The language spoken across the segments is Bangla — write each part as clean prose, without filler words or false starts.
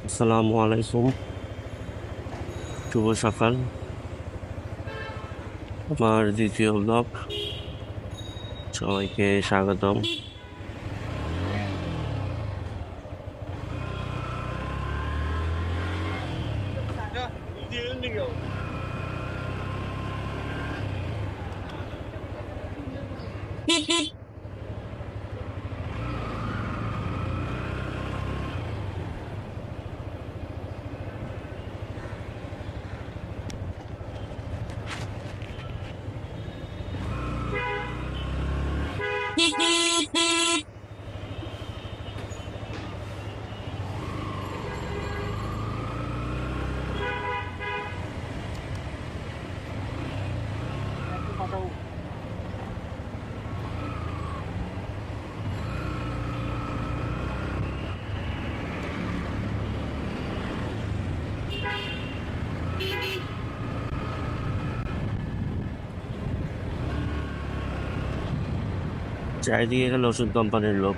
আসসালামু আলাইকুম, শুভ সকাল। আমার দ্বিতীয় ব্লগ, সবাইকে স্বাগতম। চারিদিকে গেলে ওষুধ কোম্পানির লোক।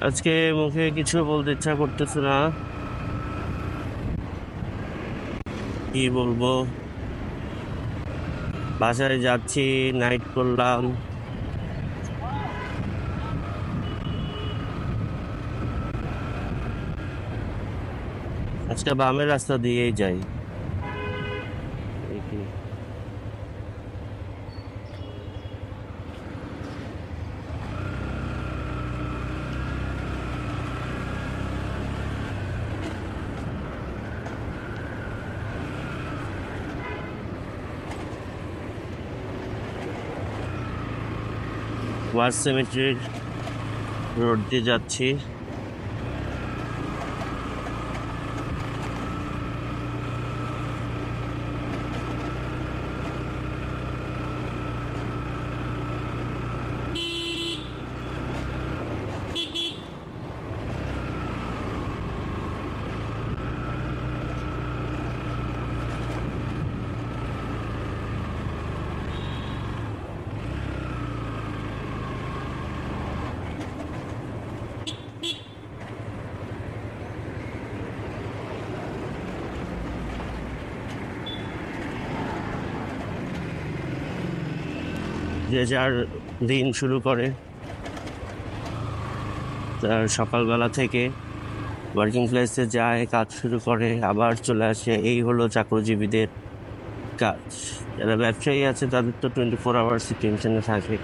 আজকে মুখে কিছু বলতে ইচ্ছা করতেছে না, কি বলবো। বাসায় যাচ্ছি, নাইট করলাম। আজকে বামের রাস্তা দিয়েই যাই। দেখি ওয়ার সেমেট্রির রোড দিয়ে যাচ্ছি। যে যার দিন শুরু করে, তার সকালবেলা থেকে ওয়ার্কিং প্লেসে যায়, কাজ শুরু করে, আবার চলে আসে। এই হলো চাকরিজীবীদের কাজ। যারা ব্যবসায়ী আছে তাদের তো 24 আওয়ার্স টেনশনে থাকে,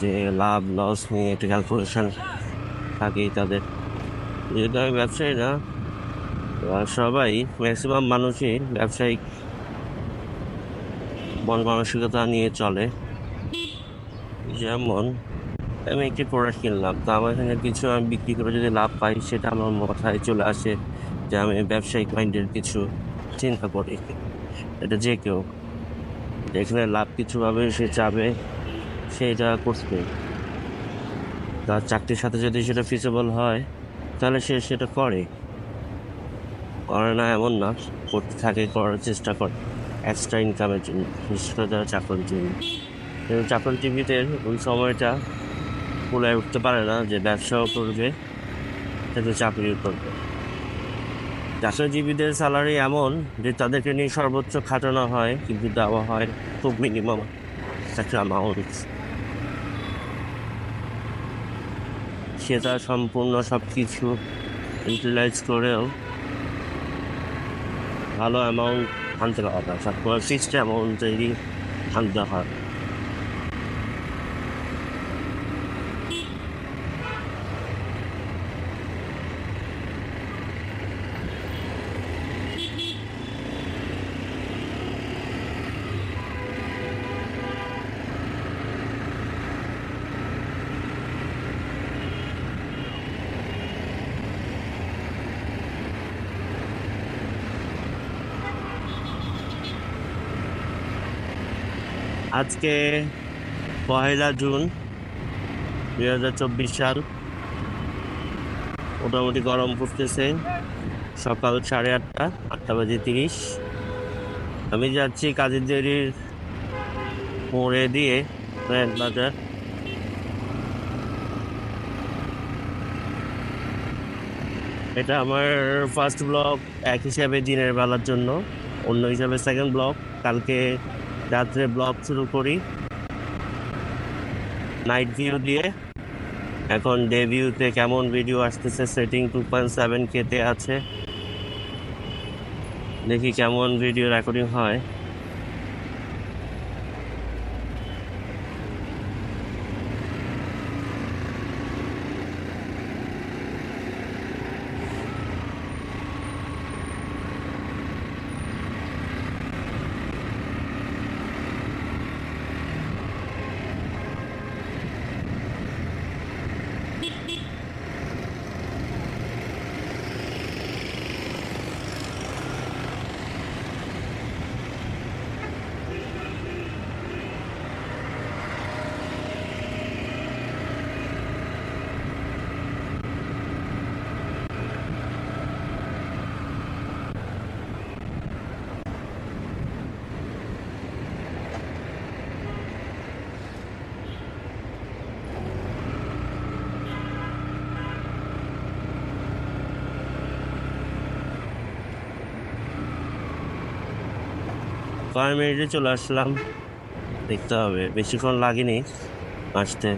যে লাভ লস নিয়ে একটা ক্যালকুলেশন থাকেই তাদের। যেহেতু আমি ব্যবসায়ী না, সবাই ম্যাক্সিমাম মানুষই ব্যবসায়িক মন মানসিকতা নিয়ে চলে। যেমন আমি একটি প্রোডাক্ট কিনলাম, তো আমার এখানে কিছু আমি বিক্রি করে যদি লাভ পাই, সেটা আমার মাথায় চলে আসে যে আমি ব্যবসায়িক মাইন্ডের কিছু চিন্তা করি। এটা যে কেউ যেখানে লাভ কিছু পাবে সে চাবে সেটা করতে। তার চাকরির সাথে যদি সেটা ফিজিবল হয় তাহলে সে সেটা করে না এমন না, করতে থাকে, করার চেষ্টা করে এক্সট্রা ইনকামের জন্য, বিশেষ করে যারা চাকরিজীবী। কিন্তু চাকরিজীবীদের ওই সময়টা কুলায় উঠতে পারে না যে ব্যবসাও করবে সাথে চাকরিও করবে। চাকরিজীবীদের স্যালারি এমন যে তাদেরকে নিয়ে সর্বোচ্চ খাটানো হয়, কিন্তু দেওয়া হয় খুব মিনিমাম একটা অ্যামাউন্ট। সেটা সম্পূর্ণ সব কিছু ইউটিলাইজ করেও ভালো অ্যামাউন্ট আনতে পারে না, সবসময় ফিক্সড অ্যামাউন্টেরই আনতে হয়। আজকে 1 জুন 2024 সাল। মোটামুটি গরম পড়তেছে। সকাল 8:30, 8:30। আমি যাচ্ছি কাজের জেরির মোড়ে দিয়ে ব্র্যান্ড বাজার। এটা আমার ফার্স্ট ব্লগ এক হিসাবে দিনের বেলার জন্য, অন্য হিসাবে সেকেন্ড ব্লগ। কালকে রাত্রে ব্লগ শুরু করি নাইট ভিউ দিয়ে। এখন ডে ভিউতে কেমন ভিডিও আসতেছে, সেটিং 2.7K-তে আছে। দেখি কেমন ভিডিও রেকর্ডিং হয়। কয় মিনিটে চলে আসলাম, দেখতে হবে। বেশিক্ষণ লাগেনি আসতে।